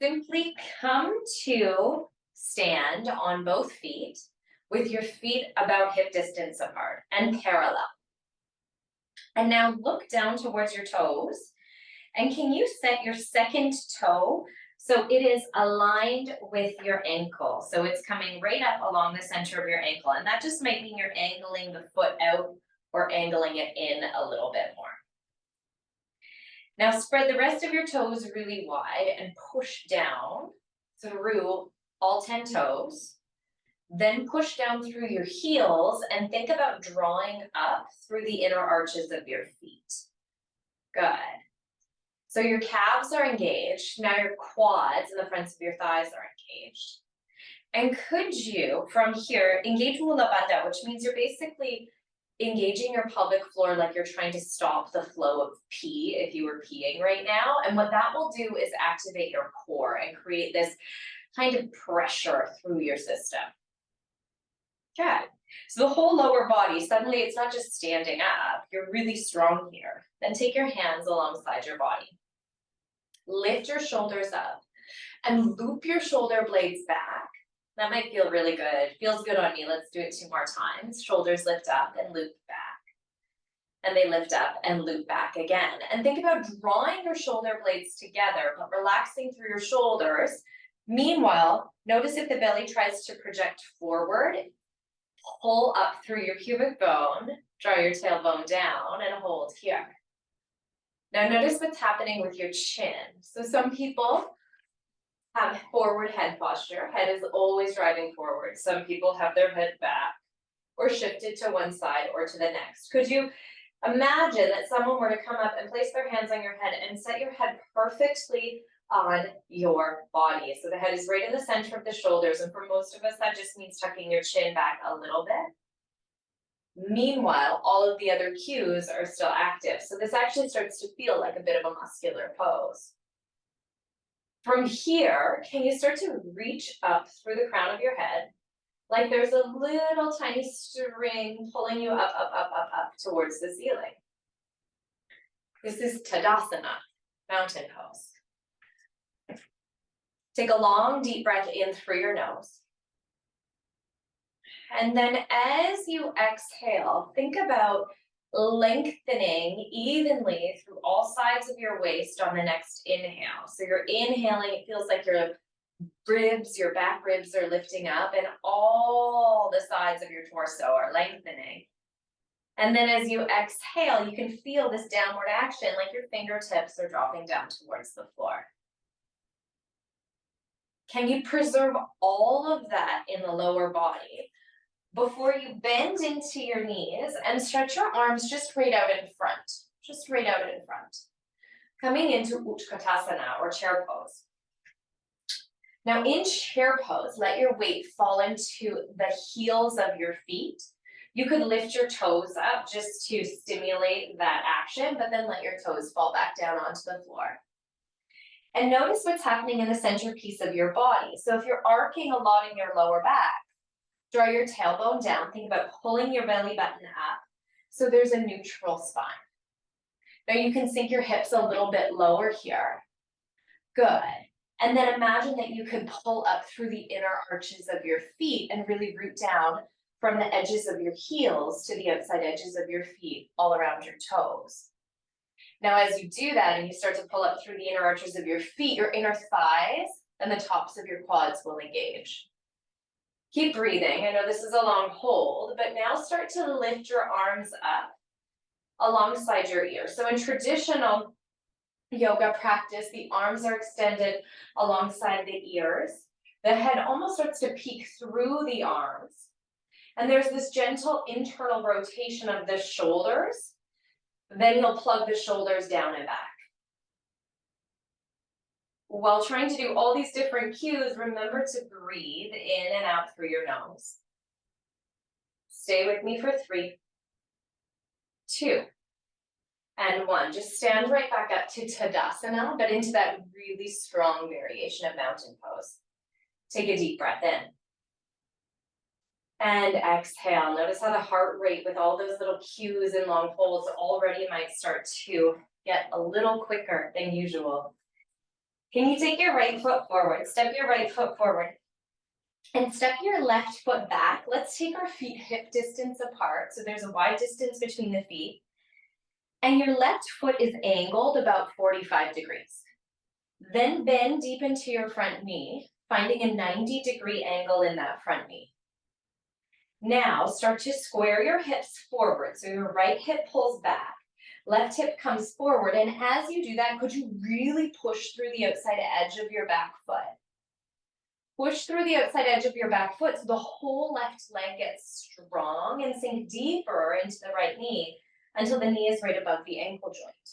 Simply come to stand on both feet with your feet about hip distance apart and parallel. And now look down towards your toes. And can you set your second toe so it is aligned with your ankle? So it's coming right up along the center of your ankle. And that just might mean you're angling the foot out or angling it in a little bit more. Now spread the rest of your toes really wide and push down through all 10 toes. Then push down through your heels and think about drawing up through the inner arches of your feet. Good. So your calves are engaged. Now your quads and the fronts of your thighs are engaged. And could you, from here, engage mula bandha, which means you're basically engaging your pelvic floor like you're trying to stop the flow of pee if you were peeing right now. And what that will do is activate your core and create this kind of pressure through your system. Good. So the whole lower body, suddenly it's not just standing up, you're really strong here. Then take your hands alongside your body. Lift your shoulders up and loop your shoulder blades back. That might feel really good. Feels good on me. Let's do it 2 more times. Shoulders lift up and loop back. And they lift up and loop back again. And think about drawing your shoulder blades together, but relaxing through your shoulders. Meanwhile, notice if the belly tries to project forward, pull up through your pubic bone, draw your tailbone down, and hold here. Now notice what's happening with your chin. So some people have forward head posture. Head is always driving forward. Some people have their head back or shifted to one side or to the next. Could you imagine that someone were to come up and place their hands on your head and set your head perfectly on your body? So the head is right in the center of the shoulders. And for most of us, that just means tucking your chin back a little bit. Meanwhile, all of the other cues are still active. So this actually starts to feel like a bit of a muscular pose. From here, can you start to reach up through the crown of your head, like there's a little tiny string pulling you up, up, up, up, up towards the ceiling. This is Tadasana, mountain pose. Take a long, deep breath in through your nose. And then as you exhale, think about lengthening evenly through all sides of your waist on the next inhale. So you're inhaling, it feels like your ribs, your back ribs are lifting up and all the sides of your torso are lengthening. And then as you exhale, you can feel this downward action, like your fingertips are dropping down towards the floor. Can you preserve all of that in the lower body before you bend into your knees and stretch your arms just right out in front, just right out in front. Coming into Utkatasana or chair pose. Now in chair pose, let your weight fall into the heels of your feet. You could lift your toes up just to stimulate that action, but then let your toes fall back down onto the floor. And notice what's happening in the centerpiece of your body. So if you're arcing a lot in your lower back, draw your tailbone down. Think about pulling your belly button up so there's a neutral spine. Now you can sink your hips a little bit lower here. Good. And then imagine that you could pull up through the inner arches of your feet and really root down from the edges of your heels to the outside edges of your feet all around your toes. Now as you do that and you start to pull up through the inner arches of your feet, your inner thighs and the tops of your quads will engage. Keep breathing. I know this is a long hold, but now start to lift your arms up alongside your ears. So in traditional yoga practice, the arms are extended alongside the ears. The head almost starts to peek through the arms. And there's this gentle internal rotation of the shoulders. Then you'll plug the shoulders down and back. While trying to do all these different cues, remember to breathe in and out through your nose. Stay with me for 3, 2, and 1. Just stand right back up to Tadasana, but into that really strong variation of mountain pose. Take a deep breath in. And exhale. Notice how the heart rate with all those little cues and long holds already might start to get a little quicker than usual. Can you take your right foot forward? Step your right foot forward. And step your left foot back. Let's take our feet hip distance apart. So there's a wide distance between the feet. And your left foot is angled about 45 degrees. Then bend deep into your front knee, finding a 90-degree angle in that front knee. Now start to square your hips forward. So your right hip pulls back, left hip comes forward. And as you do that, could you really push through the outside edge of your back foot? Push through the outside edge of your back foot so the whole left leg gets strong and sink deeper into the right knee until the knee is right above the ankle joint.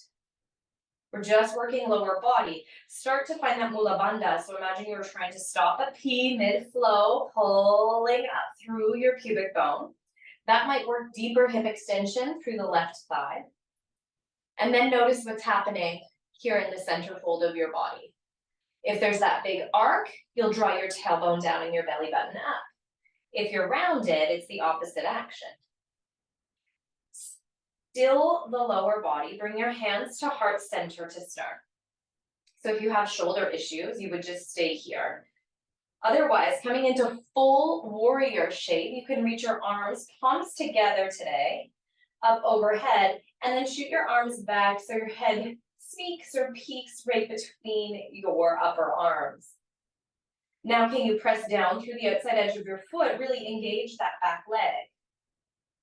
We're just working lower body. Start to find that mula bandha. So imagine you're trying to stop a pee mid-flow, pulling up through your pubic bone. That might work deeper hip extension through the left thigh. And then notice what's happening here in the center fold of your body. If there's that big arc, you'll draw your tailbone down and your belly button up. If you're rounded, it's the opposite action. Still the lower body, bring your hands to heart center to start. So if you have shoulder issues, you would just stay here. Otherwise, coming into full warrior shape, you can reach your arms, palms together today, up overhead, and then shoot your arms back so your head sneaks or peeks right between your upper arms. Now, can you press down through the outside edge of your foot, really engage that back leg?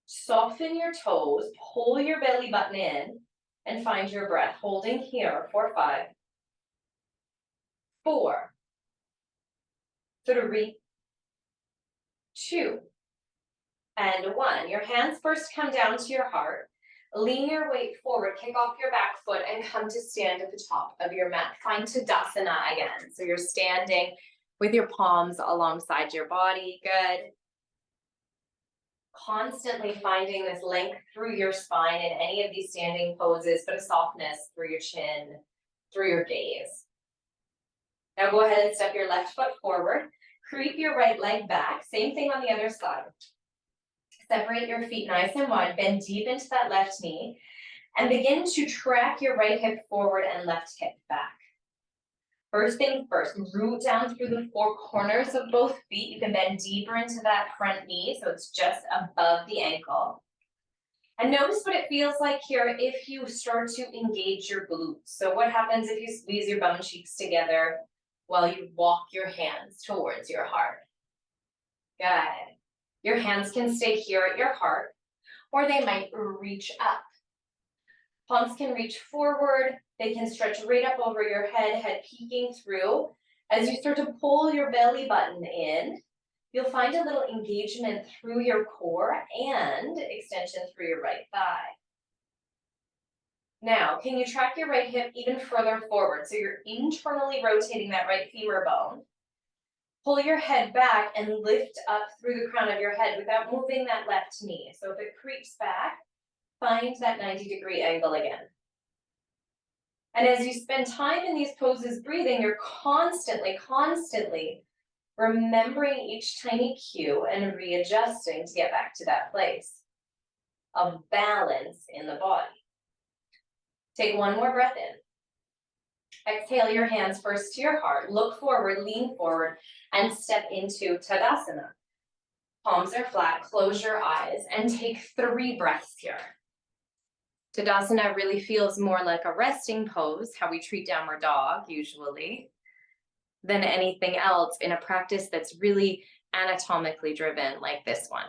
Soften your toes, pull your belly button in, and find your breath, holding here for 5, 4, 3, 2, and 1. Your hands first come down to your heart. Lean your weight forward, kick off your back foot, and come to stand at the top of your mat. Find Utkatasana again. So you're standing with your palms alongside your body. Good. Constantly finding this length through your spine in any of these standing poses, but a softness through your chin, through your gaze. Now go ahead and step your left foot forward. Creep your right leg back. Same thing on the other side. Separate your feet nice and wide, bend deep into that left knee, and begin to track your right hip forward and left hip back. First thing first, root down through the 4 corners of both feet. You can bend deeper into that front knee, so it's just above the ankle. And notice what it feels like here if you start to engage your glutes. So what happens if you squeeze your bum cheeks together while you walk your hands towards your heart? Good. Your hands can stay here at your heart, or they might reach up. Palms can reach forward. They can stretch right up over your head, head peeking through. As you start to pull your belly button in, you'll find a little engagement through your core and extension through your right thigh. Now, can you track your right hip even further forward? So you're internally rotating that right femur bone. Pull your head back and lift up through the crown of your head without moving that left knee. So if it creeps back, find that 90-degree angle again. And as you spend time in these poses breathing, you're constantly remembering each tiny cue and readjusting to get back to that place of balance in the body. Take one more breath in. Exhale your hands first to your heart. Look forward, lean forward, and step into Tadasana. Palms are flat, close your eyes, and take 3 breaths here. Tadasana really feels more like a resting pose, how we treat downward dog usually, than anything else in a practice that's really anatomically driven like this one.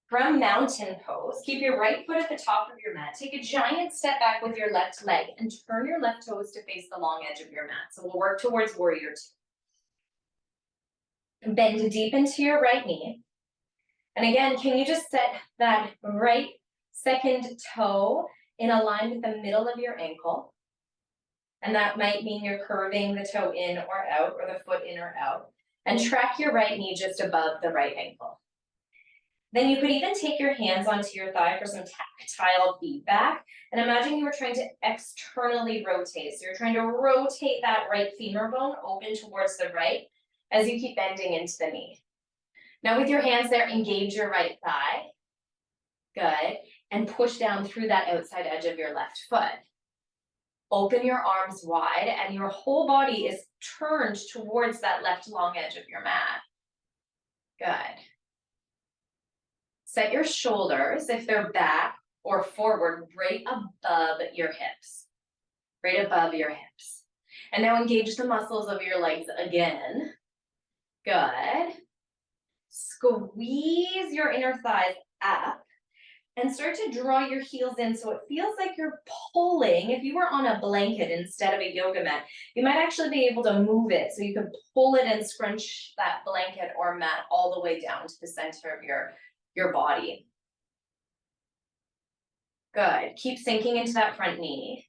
From mountain pose, keep your right foot at the top of your mat. Take a giant step back with your left leg and turn your left toes to face the long edge of your mat. So we'll work towards warrior 2. Bend deep into your right knee. And again, can you just set that right second toe in a line with the middle of your ankle? And that might mean you're curving the toe in or out, or the foot in or out. And track your right knee just above the right ankle. Then you could even take your hands onto your thigh for some tactile feedback. And imagine you were trying to externally rotate. So you're trying to rotate that right femur bone open towards the right as you keep bending into the knee. Now with your hands there, engage your right thigh. Good. And push down through that outside edge of your left foot. Open your arms wide and your whole body is turned towards that left long edge of your mat. Good. Set your shoulders, if they're back or forward, right above your hips. Right above your hips. And now engage the muscles of your legs again. Good. Squeeze your inner thighs up and start to draw your heels in so it feels like you're pulling. If you were on a blanket instead of a yoga mat, you might actually be able to move it so you can pull it and scrunch that blanket or mat all the way down to the center of your body. Good. Keep sinking into that front knee.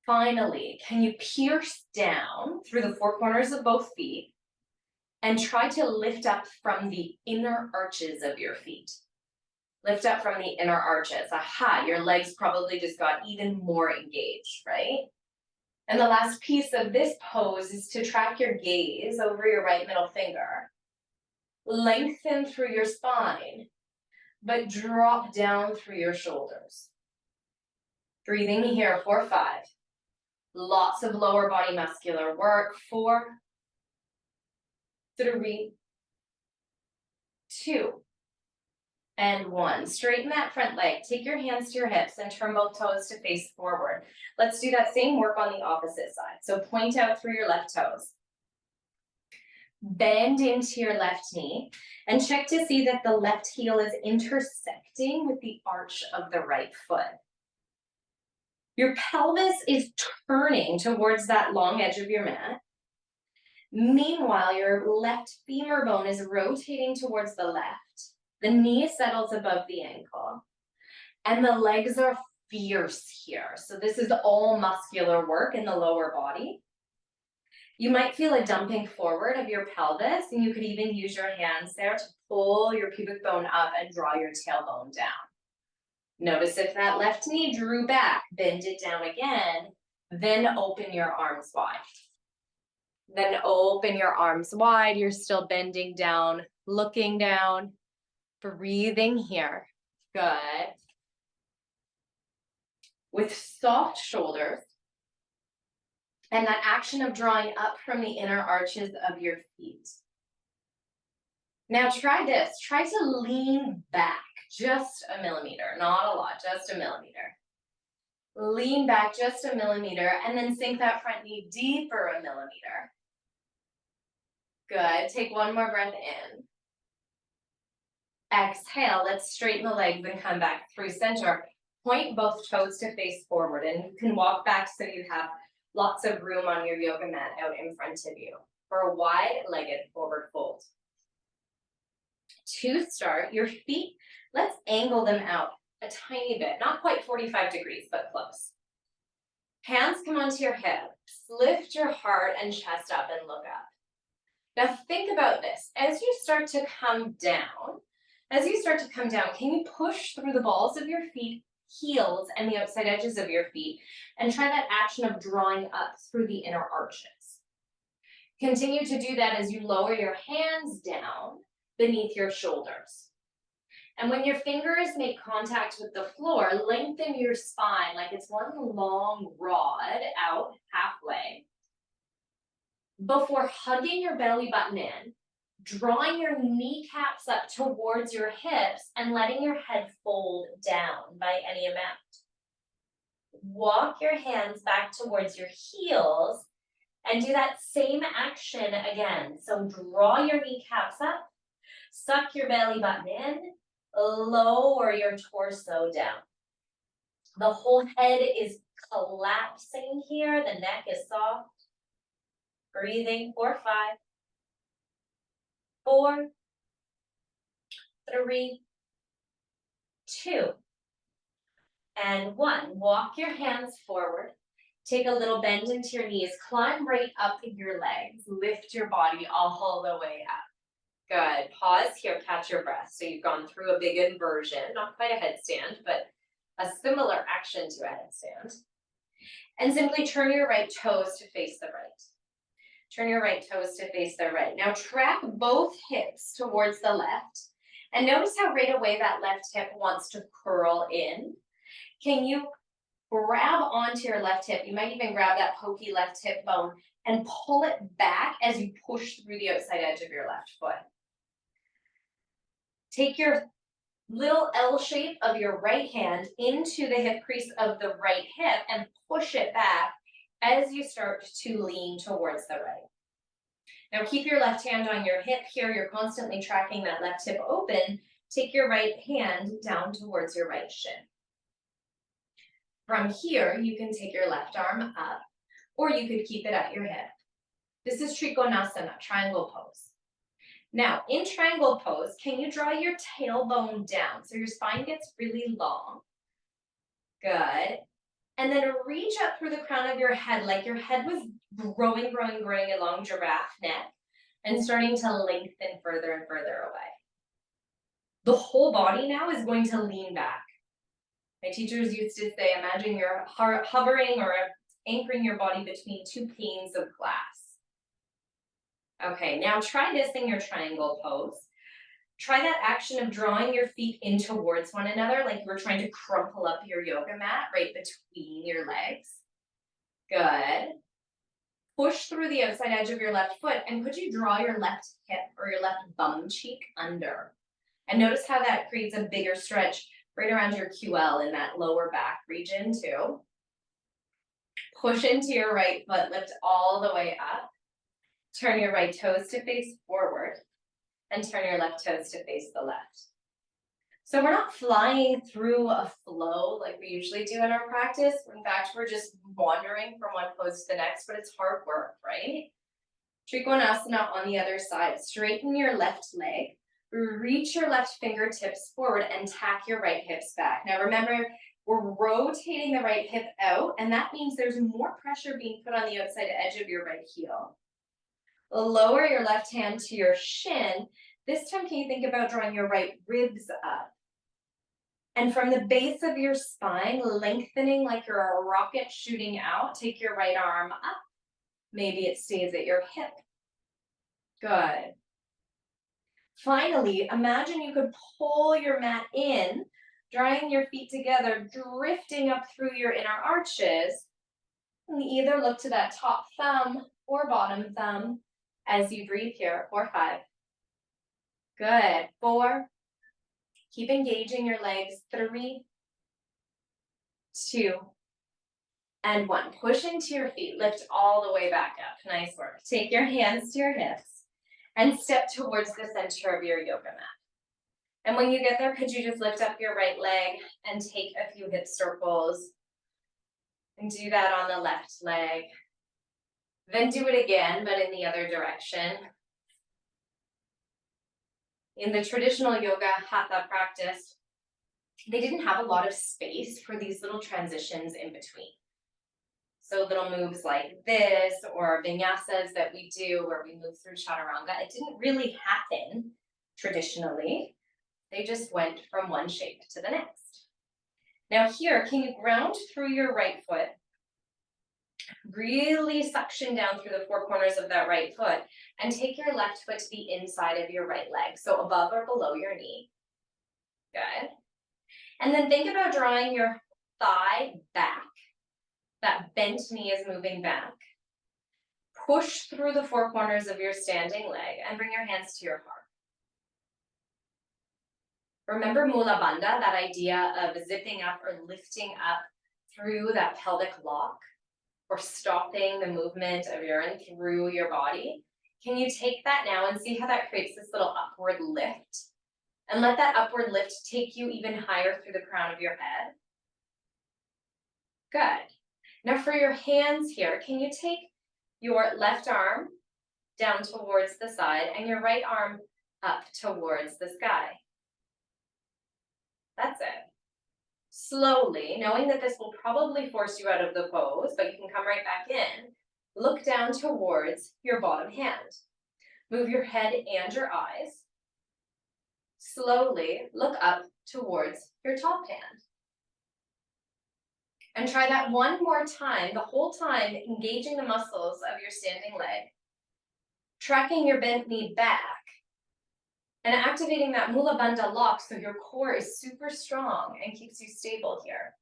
Finally, can you pierce down through the four corners of both feet and try to lift up from the inner arches of your feet? Lift up from the inner arches. Aha, your legs probably just got even more engaged, right? And the last piece of this pose is to track your gaze over your right middle finger. Lengthen through your spine, but drop down through your shoulders. Breathing here for 5. Lots of lower body muscular work. 4, 3, 2, and 1. Straighten that front leg. Take your hands to your hips and turn both toes to face forward. Let's do that same work on the opposite side. So point out through your left toes. Bend into your left knee and check to see that the left heel is intersecting with the arch of the right foot. Your pelvis is turning towards that long edge of your mat. Meanwhile, your left femur bone is rotating towards the left. The knee settles above the ankle. And the legs are fierce here. So this is all muscular work in the lower body. You might feel a dumping forward of your pelvis, and you could even use your hands there to pull your pubic bone up and draw your tailbone down. Notice if that left knee drew back, bend it down again, then open your arms wide. Then open your arms wide. You're still bending down, looking down, breathing here. Good. With soft shoulders and that action of drawing up from the inner arches of your feet. Now try this. Try to lean back just a millimeter, not a lot, just a millimeter. Lean back just a millimeter and then sink that front knee deeper a millimeter. Good. Take one more breath in. Exhale. Let's straighten the legs and come back through center. Point both toes to face forward, and you can walk back so you have lots of room on your yoga mat out in front of you for a wide-legged forward fold. To start, your feet, let's angle them out a tiny bit, not quite 45 degrees, but close. Hands come onto your hips, lift your heart and chest up and look up. Now think about this. As you start to come down, can you push through the balls of your feet, heels, and the outside edges of your feet, and try that action of drawing up through the inner arches. Continue to do that as you lower your hands down beneath your shoulders. And when your fingers make contact with the floor, lengthen your spine like it's one long rod out halfway. Before hugging your belly button in, drawing your kneecaps up towards your hips and letting your head fold down by any amount. Walk your hands back towards your heels and do that same action again. So draw your kneecaps up, suck your belly button in, lower your torso down. The whole head is collapsing here, the neck is soft. Breathing for 5, 4, 3, 2, and 1. Walk your hands forward. Take a little bend into your knees. Climb right up your legs. Lift your body all the way up. Good. Pause here. Catch your breath. So you've gone through a big inversion, not quite a headstand, but a similar action to a headstand. And simply turn your right toes to face the right. Turn your right toes to face the right. Now track both hips towards the left. And notice how right away that left hip wants to curl in. Can you grab onto your left hip. You might even grab that pokey left hip bone and pull it back as you push through the outside edge of your left foot. Take your little L shape of your right hand into the hip crease of the right hip and push it back as you start to lean towards the right. Now keep your left hand on your hip here. You're constantly tracking that left hip open. Take your right hand down towards your right shin. From here, you can take your left arm up, or you could keep it at your hip. This is Utkatasana, triangle pose. Now, in triangle pose, can you draw your tailbone down so your spine gets really long? Good. And then reach up through the crown of your head like your head was growing along giraffe neck and starting to lengthen further and further away. The whole body now is going to lean back. My teachers used to say, imagine you're hovering or anchoring your body between two panes of glass. Okay, now try this in your triangle pose. Try that action of drawing your feet in towards one another, like you were trying to crumple up your yoga mat right between your legs. Good. Push through the outside edge of your left foot, and could you draw your left hip or your left bum cheek under? And notice how that creates a bigger stretch right around your QL in that lower back region too. Push into your right foot, lift all the way up. Turn your right toes to face forward and turn your left toes to face the left. So we're not flying through a flow like we usually do in our practice. In fact, we're just wandering from one pose to the next, but it's hard work, right? Trikonasana on the other side. Straighten your left leg. Reach your left fingertips forward and tack your right hips back. Now remember, we're rotating the right hip out, and that means there's more pressure being put on the outside edge of your right heel. Lower your left hand to your shin. This time, can you think about drawing your right ribs up? And from the base of your spine, lengthening like you're a rocket shooting out, take your right arm up. Maybe it stays at your hip. Good. Finally, imagine you could pull your mat in, drawing your feet together, drifting up through your inner arches. And either look to that top thumb or bottom thumb as you breathe here, 4, 5. Good, 4. Keep engaging your legs, 3, 2, and 1. Push into your feet, lift all the way back up. Nice work. Take your hands to your hips and step towards the center of your yoga mat. And when you get there, could you just lift up your right leg and take a few hip circles and do that on the left leg. Then do it again, but in the other direction. In the traditional yoga Hatha practice, they didn't have a lot of space for these little transitions in between. So little moves like this or vinyasas that we do where we move through chaturanga, it didn't really happen traditionally. They just went from one shape to the next. Now here, can you ground through your right foot? Really suction down through the 4 corners of that right foot and take your left foot to the inside of your right leg, so above or below your knee. Good. And then think about drawing your thigh back. That bent knee is moving back. Push through the 4 corners of your standing leg and bring your hands to your heart. Remember Mula Bandha, that idea of zipping up or lifting up through that pelvic lock or stopping the movement of urine through your body? Can you take that now and see how that creates this little upward lift? And let that upward lift take you even higher through the crown of your head. Good. Now for your hands here, can you take your left arm down towards the side and your right arm up towards the sky? That's it. Slowly, knowing that this will probably force you out of the pose, but you can come right back in, look down towards your bottom hand. Move your head and your eyes. Slowly look up towards your top hand. And try that one more time, the whole time engaging the muscles of your standing leg, tracking your bent knee back, and activating that Mula Bandha lock so your core is super strong and keeps you stable here.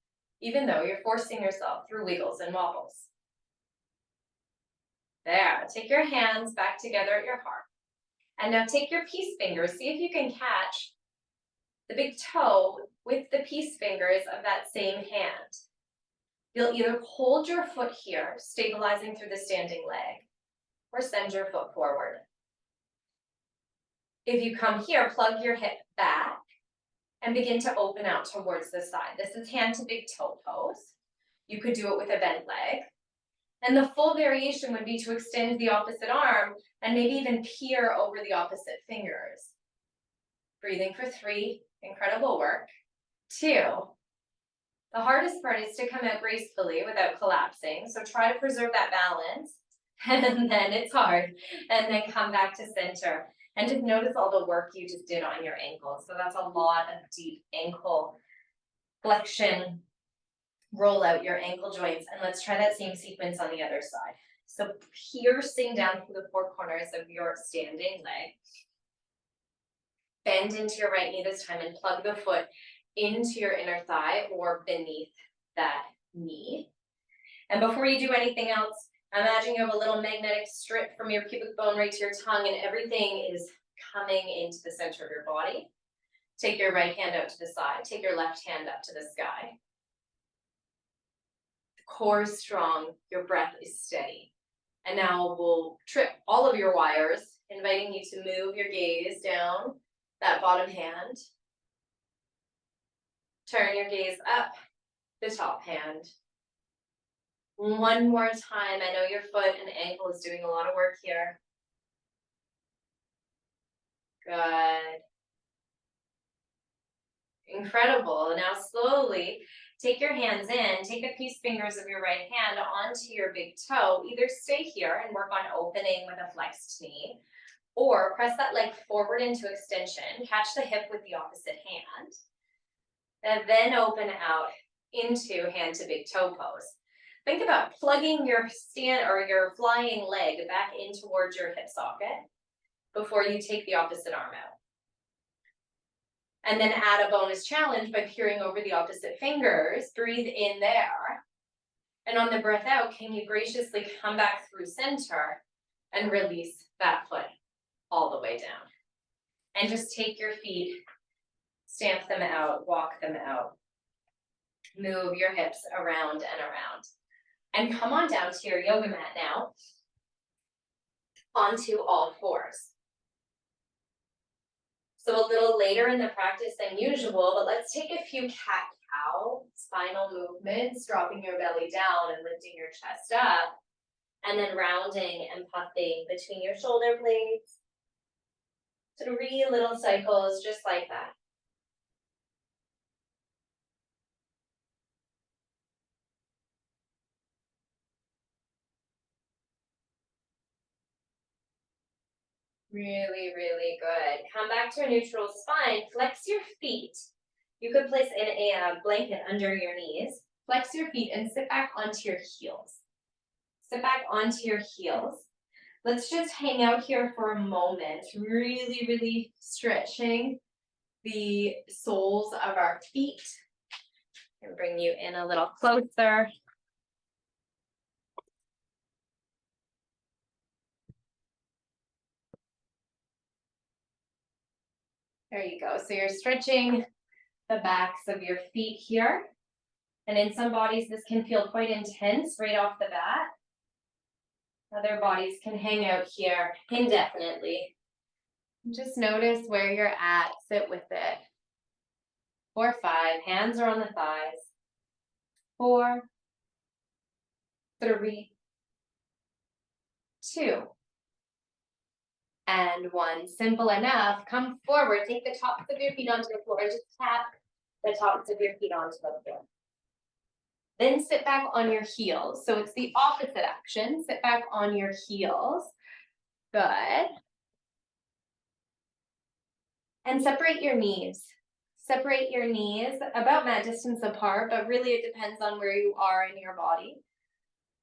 even though you're forcing yourself through wiggles and wobbles. There, take your hands back together at your heart. And now take your peace fingers. See if you can catch the big toe with the peace fingers of that same hand. You'll either hold your foot here, stabilizing through the standing leg, or send your foot forward. If you come here, plug your hip back and begin to open out towards the side. This is hand to big toe pose. You could do it with a bent leg. And the full variation would be to extend the opposite arm and maybe even peer over the opposite fingers. Breathing for 3, incredible work. 2, the hardest part is to come out gracefully without collapsing. So try to preserve that balance. And then it's hard. And then come back to center. And just notice all the work you just did on your ankles. So that's a lot of deep ankle flexion. Roll out your ankle joints, and let's try that same sequence on the other side. So piercing down through the 4 corners of your standing leg. Bend into your right knee this time and plug the foot into your inner thigh or beneath that knee. And before you do anything else, imagine you have a little magnetic strip from your pubic bone right to your tongue, and everything is coming into the center of your body. Take your right hand out to the side. Take your left hand up to the sky. Core is strong, your breath is steady. And now we'll trip all of your wires, inviting you to move your gaze down that bottom hand. Turn your gaze up the top hand. One more time. I know your foot and ankle is doing a lot of work here. Good. Incredible. Now slowly take your hands in, take the peace fingers of your right hand onto your big toe. Either stay here and work on opening with a flexed knee, or press that leg forward into extension, catch the hip with the opposite hand, and then open out into hand to big toe pose. Think about plugging your your flying leg back in towards your hip socket before you take the opposite arm out. And then add a bonus challenge by peering over the opposite fingers. Breathe in there. And on the breath out, can you graciously come back through center and release that foot all the way down? And just take your feet, stamp them out, walk them out. Move your hips around and around. And come on down to your yoga mat now, onto all 4s. So a little later in the practice than usual, but let's take a few cat-cow spinal movements, dropping your belly down and lifting your chest up, and then rounding and puffing between your shoulder blades. 3 little cycles just like that. Really, really good. Come back to a neutral spine. Flex your feet. You could place a blanket under your knees. Flex your feet and sit back onto your heels. Sit back onto your heels. Let's just hang out here for a moment. Really, really stretching the soles of our feet. And bring you in a little closer. There you go. So you're stretching the backs of your feet here. And in some bodies, this can feel quite intense right off the bat. Other bodies can hang out here indefinitely. Just notice where you're at. Sit with it. 4, 5. Hands are on the thighs. 4, 3, 2. And 1. Simple enough. Come forward. Take the tops of your feet onto the floor. Just tap the tops of your feet onto the floor. Then sit back on your heels. So it's the opposite action. Sit back on your heels. Good. And separate your knees. Separate your knees about mat distance apart, but really it depends on where you are in your body.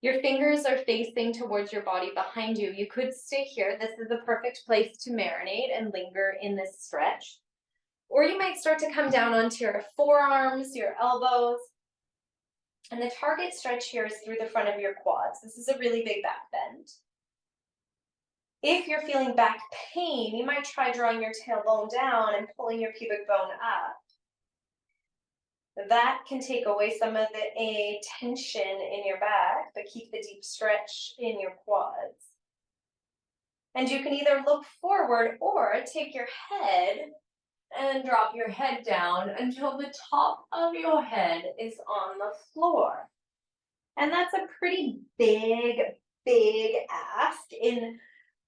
Your fingers are facing towards your body behind you. You could stay here. This is the perfect place to marinate and linger in this stretch. Or you might start to come down onto your forearms, your elbows. And the target stretch here is through the front of your quads. This is a really big back bend. If you're feeling back pain, you might try drawing your tailbone down and pulling your pubic bone up. That can take away some of the tension in your back, but keep the deep stretch in your quads. And you can either look forward or take your head and drop your head down until the top of your head is on the floor. And that's a pretty big ask in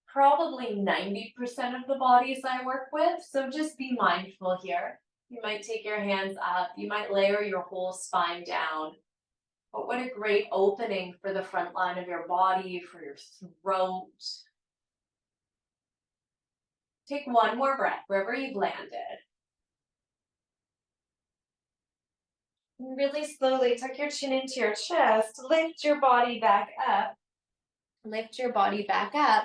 probably 90% of the bodies I work with. So just be mindful here. You might take your hands up, you might layer your whole spine down. But what a great opening for the front line of your body, for your throat. Take one more breath wherever you've landed. And really slowly tuck your chin into your chest, lift your body back up. Lift your body back up.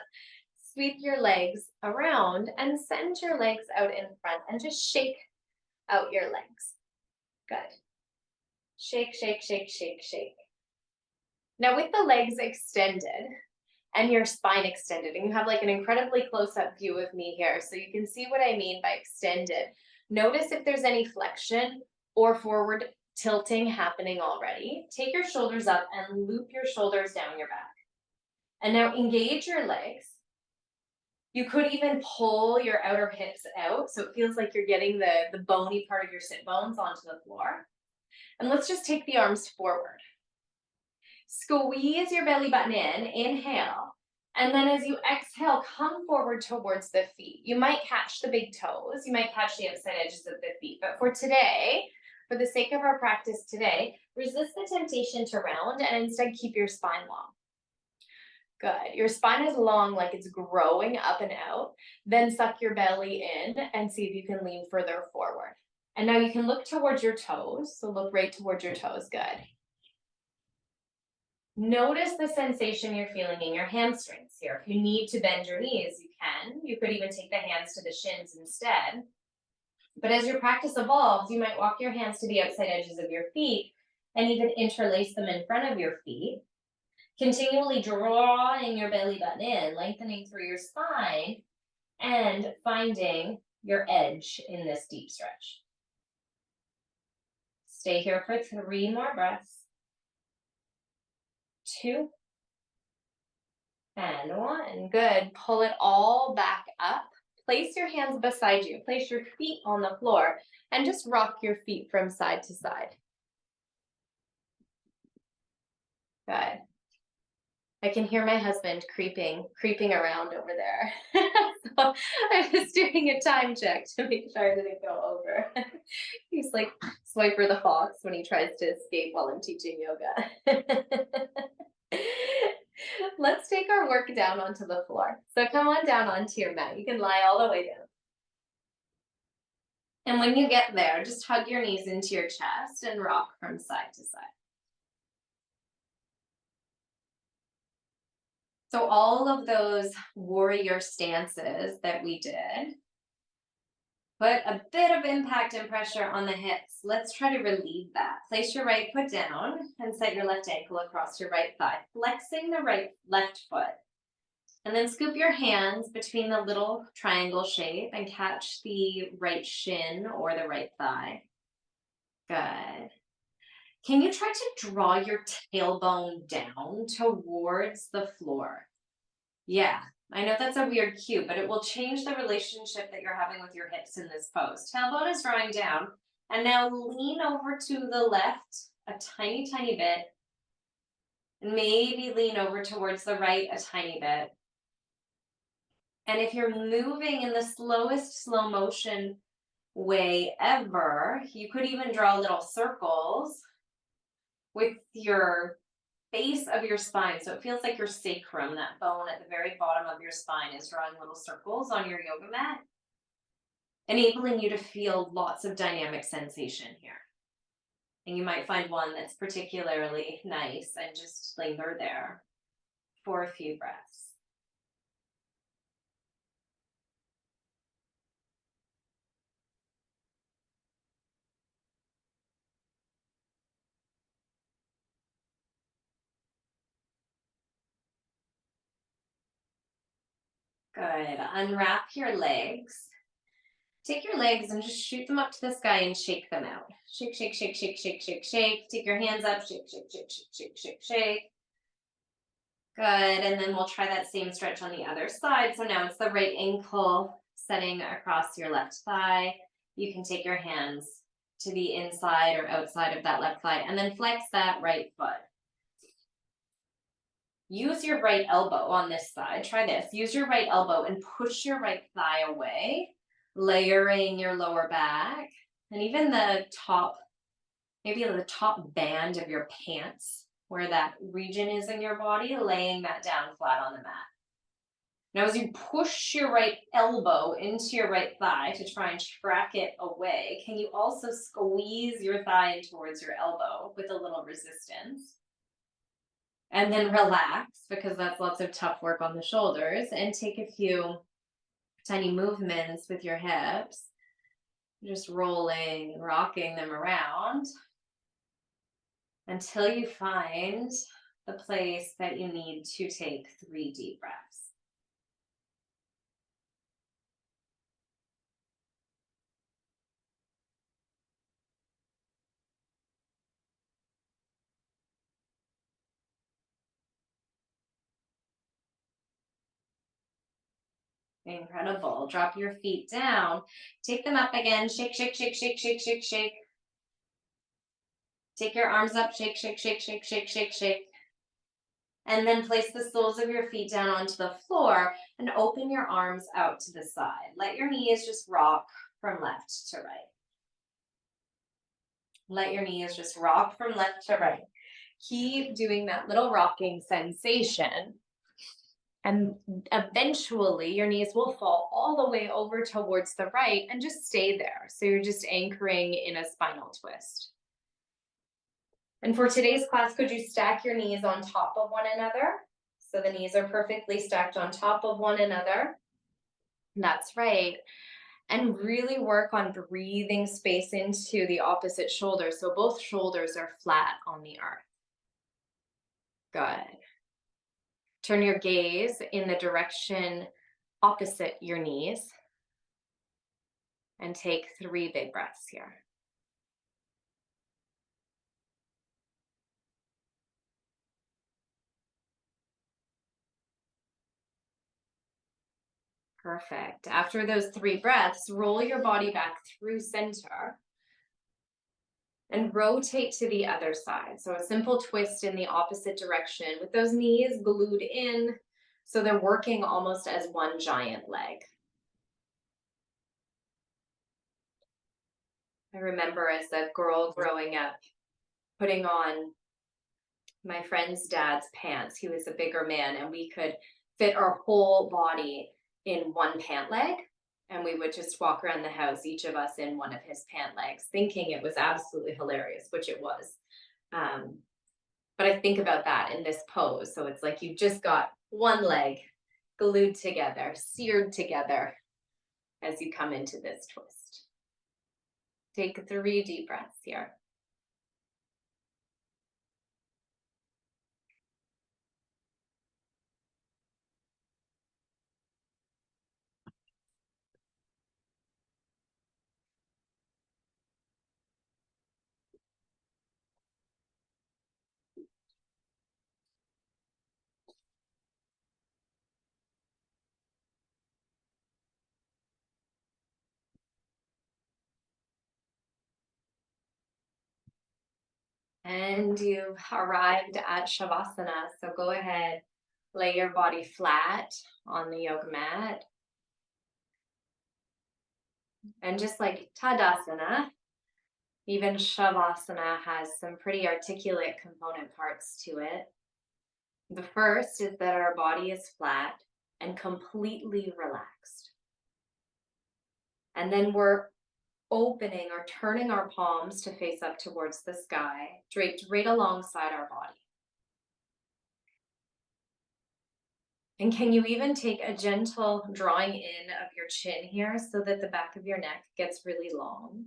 Sweep your legs around and send your legs out in front and just shake out your legs. Good. Shake, shake, shake, shake, shake. Now with the legs extended and your spine extended, and you have like an incredibly close-up view of me here, so you can see what I mean by extended. Notice if there's any flexion or forward tilting happening already. Take your shoulders up and loop your shoulders down your back. And now engage your legs. You could even pull your outer hips out so it feels like you're getting the bony part of your sit bones onto the floor. And let's just take the arms forward. Squeeze your belly button in, inhale. And then as you exhale, come forward towards the feet. You might catch the big toes, you might catch the outside edges of the feet. But for today, for the sake of our practice today, resist the temptation to round and instead keep your spine long. Good. Your spine is long, like it's growing up and out. Then suck your belly in and see if you can lean further forward. And now you can look towards your toes. So look right towards your toes. Good. Notice the sensation you're feeling in your hamstrings here. If you need to bend your knees, you can. You could even take the hands to the shins instead. But as your practice evolves, you might walk your hands to the outside edges of your feet and even interlace them in front of your feet. Continually drawing your belly button in, lengthening through your spine, and finding your edge in this deep stretch. Stay here for 3 more breaths. 2. And 1. Good. Pull it all back up. Place your hands beside you. Place your feet on the floor and just rock your feet from side to side. Good. I can hear my husband creeping around over there. So I was doing a time check to make sure I didn't go over. He's like Swiper the fox when he tries to escape while I'm teaching yoga. Let's take our work down onto the floor. So come on down onto your mat. You can lie all the way down. And when you get there, just hug your knees into your chest and rock from side to side. So all of those warrior stances that we did put a bit of impact and pressure on the hips. Let's try to relieve that. Place your right foot down and set your left ankle across your right thigh, flexing the left foot. And then scoop your hands between the little triangle shape and catch the right shin or the right thigh. Good. Can you try to draw your tailbone down towards the floor? Yeah, I know that's a weird cue, but it will change the relationship that you're having with your hips in this pose. Tailbone is drawing down, and now lean over to the left a tiny, tiny bit. And maybe lean over towards the right a tiny bit. And if you're moving in the slowest slow motion way ever, you could even draw little circles with your base of your spine. So it feels like your sacrum, that bone at the very bottom of your spine, is drawing little circles on your yoga mat, enabling you to feel lots of dynamic sensation here. And you might find one that's particularly nice and just linger there for a few breaths. Good. Unwrap your legs. Take your legs and just shoot them up to the sky and shake them out. Shake, shake, shake, shake, shake, shake, shake. Take your hands up, shake, shake, shake, shake, shake, shake, shake. Good, and then we'll try that same stretch on the other side. So now it's the right ankle setting across your left thigh. You can take your hands to the inside or outside of that left thigh and then flex that right foot. Use your right elbow on this side. Try this. Use your right elbow and push your right thigh away, layering your lower back and even the top, maybe the top band of your pants, where that region is in your body, laying that down flat on the mat. Now, as you push your right elbow into your right thigh to try and track it away, can you also squeeze your thigh in towards your elbow with a little resistance? And then relax, because that's lots of tough work on the shoulders, and take a few tiny movements with your hips, just rolling and rocking them around until you find the place that you need to take 3 deep breaths. Incredible. Drop your feet down. Take them up again. Shake, shake, shake, shake, shake, shake, shake. Take your arms up. Shake, shake, shake, shake, shake, shake, shake. And then place the soles of your feet down onto the floor and open your arms out to the side. Let your knees just rock from left to right. Let your knees just rock from left to right. Keep doing that little rocking sensation. And eventually your knees will fall all the way over towards the right and just stay there. So you're just anchoring in a spinal twist. And for today's class, could you stack your knees on top of one another? So the knees are perfectly stacked on top of one another. That's right. And really work on breathing space into the opposite shoulder. So both shoulders are flat on the earth. Good. Turn your gaze in the direction opposite your knees and take 3 big breaths here. Perfect. After those 3 breaths, roll your body back through center and rotate to the other side. So a simple twist in the opposite direction with those knees glued in, so they're working almost as one giant leg. I remember as a girl growing up putting on my friend's dad's pants. He was a bigger man, and we could fit our whole body in one pant leg. And we would just walk around the house, each of us in one of his pant legs, thinking it was absolutely hilarious, which it was. But I think about that in this pose. So it's like you've just got one leg glued together, seared together as you come into this twist. Take 3 deep breaths here. And you've arrived at Shavasana. So go ahead, lay your body flat on the yoga mat. And just like Tadasana, even Shavasana has some pretty articulate component parts to it. The first is that our body is flat and completely relaxed. And then we're opening or turning our palms to face up towards the sky, draped right alongside our body. And can you even take a gentle drawing in of your chin here so that the back of your neck gets really long?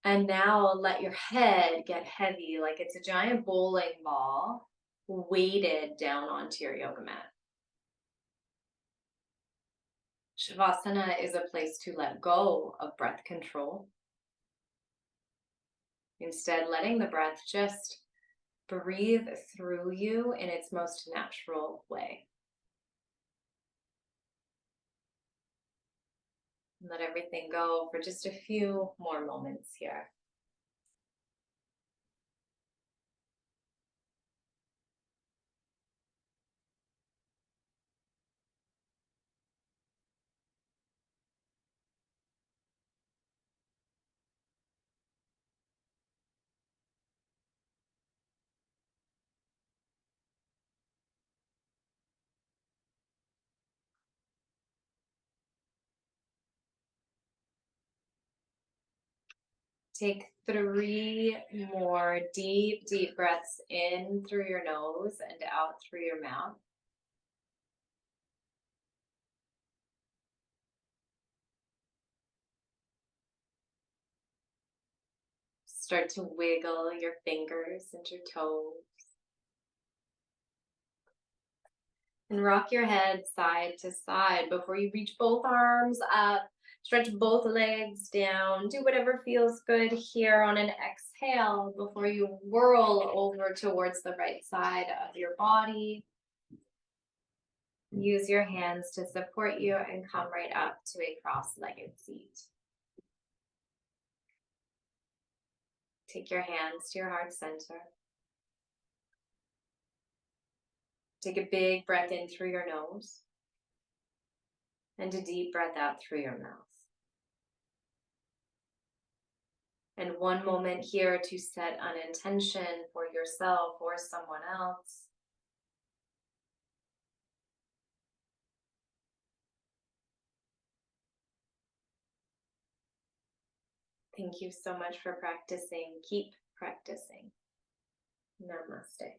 And now let your head get heavy like it's a giant bowling ball, weighted down onto your yoga mat. Shavasana is a place to let go of breath control. Instead, letting the breath just breathe through you in its most natural way. Let everything go for just a few more moments here. Take 3 more deep, deep breaths in through your nose and out through your mouth. Start to wiggle your fingers and your toes. And rock your head side to side before you reach both arms up. Stretch both legs down. Do whatever feels good here on an exhale before you whirl over towards the right side of your body. Use your hands to support you and come right up to a cross-legged seat. Take your hands to your heart center. Take a big breath in through your nose and a deep breath out through your mouth. And one moment here to set an intention for yourself or someone else. Thank you so much for practicing. Keep practicing. Namaste.